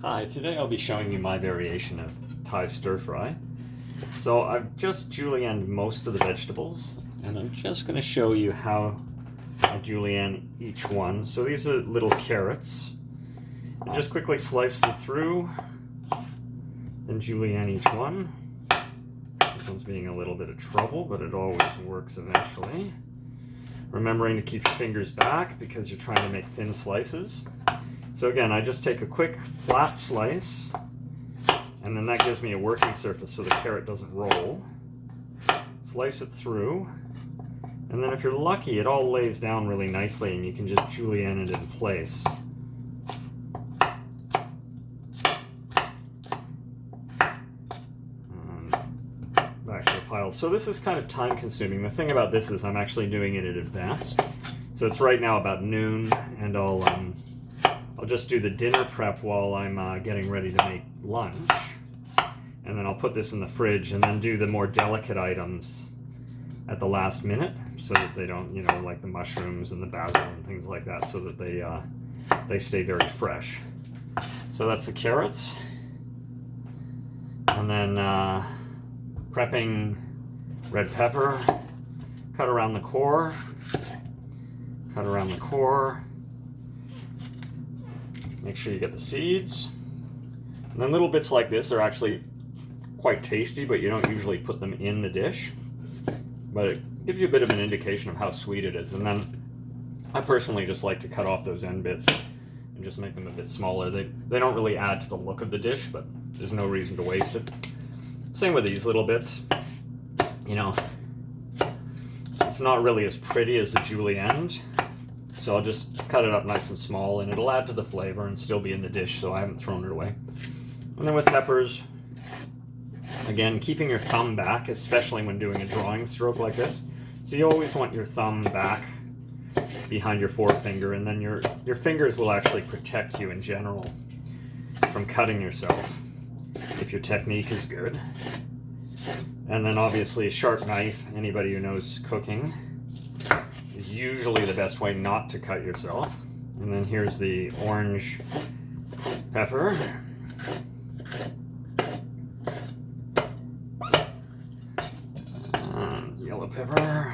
Hi, today I'll be showing you my variation of Thai stir fry. So I've just julienned most of the vegetables, and I'm just going to show you how I julienne each one. So these are little carrots. You just quickly slice them through, then julienne each one. This one's being a little bit of trouble, but it always works eventually. Remembering to keep your fingers back because you're trying to make thin slices. So again, I just take a quick flat slice, and then that gives me a working surface so the carrot doesn't roll. Slice it through, and then if you're lucky, it all lays down really nicely and you can just julienne it in place. And back to the pile. So this is kind of time consuming. The thing about this is I'm actually doing it in advance. So it's right now about noon, and I'll just do the dinner prep while I'm getting ready to make lunch. And then I'll put this in the fridge and then do the more delicate items at the last minute so that they don't, like the mushrooms and the basil and things like that, so that they stay very fresh. So that's the carrots. And then prepping red pepper, cut around the core, Make sure you get the seeds. And then little bits like this are actually quite tasty, but you don't usually put them in the dish. But it gives you a bit of an indication of how sweet it is. And then I personally just like to cut off those end bits and just make them a bit smaller. They don't really add to the look of the dish, but there's no reason to waste it. Same with these little bits. It's not really as pretty as the julienne. So I'll just cut it up nice and small, and it'll add to the flavor and still be in the dish, so I haven't thrown it away. And then with peppers, again, keeping your thumb back, especially when doing a drawing stroke like this. So you always want your thumb back behind your forefinger, and then your fingers will actually protect you in general from cutting yourself if your technique is good. And then obviously a sharp knife, anybody who knows cooking, is usually the best way not to cut yourself. And then here's the orange pepper. Yellow pepper.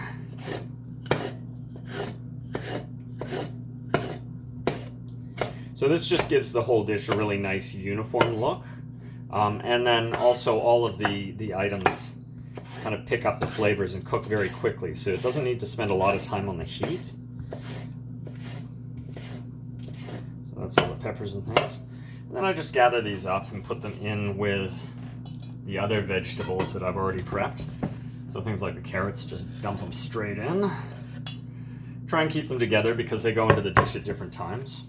So this just gives the whole dish a really nice uniform look. And then also all of the items kind of pick up the flavors and cook very quickly, so it doesn't need to spend a lot of time on the heat. So that's all the peppers and things. And then I just gather these up and put them in with the other vegetables that I've already prepped. So things like the carrots, just dump them straight in. Try and keep them together because they go into the dish at different times.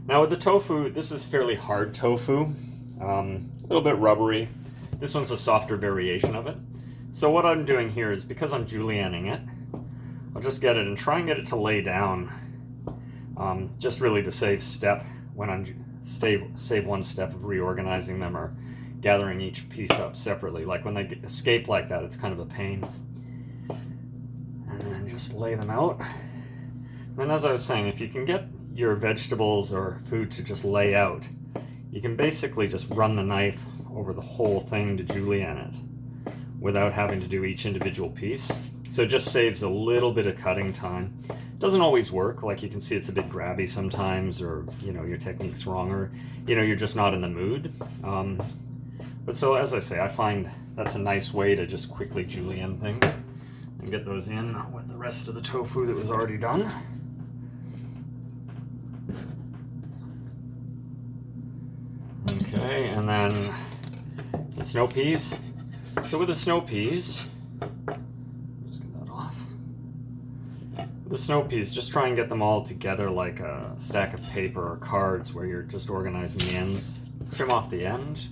Now with the tofu, this is fairly hard tofu, a little bit rubbery. This one's a softer variation of it. So what I'm doing here is, because I'm julienning it, I'll just get it and try and get it to lay down, just really to save one step of reorganizing them or gathering each piece up separately. Like when they escape like that, it's kind of a pain. And then just lay them out. And then, as I was saying, if you can get your vegetables or food to just lay out, you can basically just run the knife over the whole thing to julienne it without having to do each individual piece. So it just saves a little bit of cutting time. It doesn't always work. Like you can see, it's a bit grabby sometimes, or your technique's wrong, or you're just not in the mood. But so, as I say, I find that's a nice way to just quickly julienne things and get those in with the rest of the tofu that was already done. Okay, and then some snow peas. So with the snow peas, just get that off. With the snow peas, just try and get them all together like a stack of paper or cards where you're just organizing the ends. Trim off the end,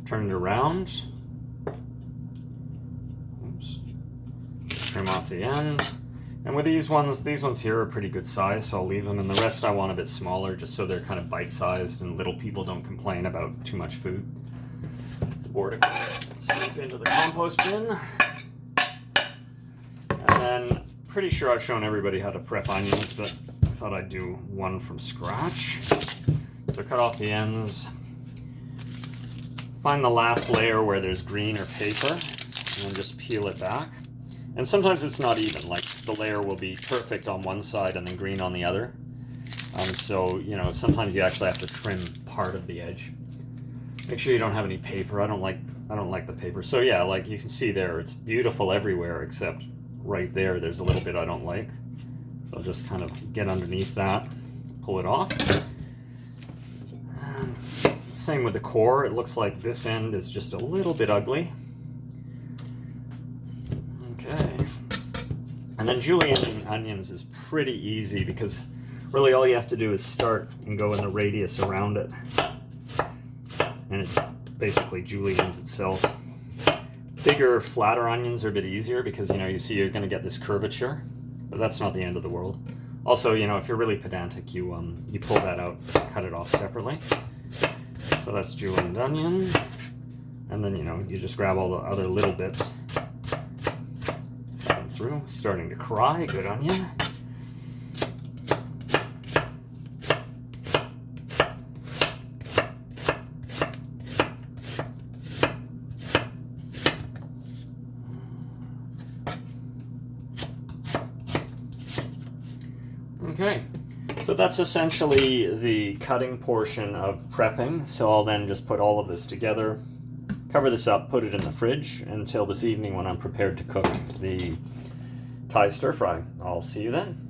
turn it around. Oops. Trim off the end. And with these ones here are pretty good size, so I'll leave them, and the rest I want a bit smaller, just so they're kind of bite-sized and little people don't complain about too much food. Board it, slip into the compost bin. And then, pretty sure I've shown everybody how to prep onions, but I thought I'd do one from scratch. So cut off the ends. Find the last layer where there's green or paper, and then just peel it back. And sometimes it's not even, like the layer will be perfect on one side and then green on the other. So, you know, sometimes you actually have to trim part of the edge. Make sure you don't have any paper. I don't like the paper. So yeah, like you can see there, it's beautiful everywhere except right there. There's a little bit I don't like. So I'll just kind of get underneath that, pull it off. And same with the core. It looks like this end is just a little bit ugly. Okay. And then Julian Onions is pretty easy because really all you have to do is start and go in the radius around it. And it basically Julien's itself. Bigger, flatter onions are a bit easier because, you know, you see you're going to get this curvature, but that's not the end of the world. Also, you know, if you're really pedantic, you pull that out, cut it off separately. So that's Julian onion. And then, you know, you just grab all the other little bits. Cut them through. Starting to cry. Good onion. Okay, so that's essentially the cutting portion of prepping. So I'll then just put all of this together, cover this up, put it in the fridge until this evening when I'm prepared to cook the Thai stir fry. I'll see you then.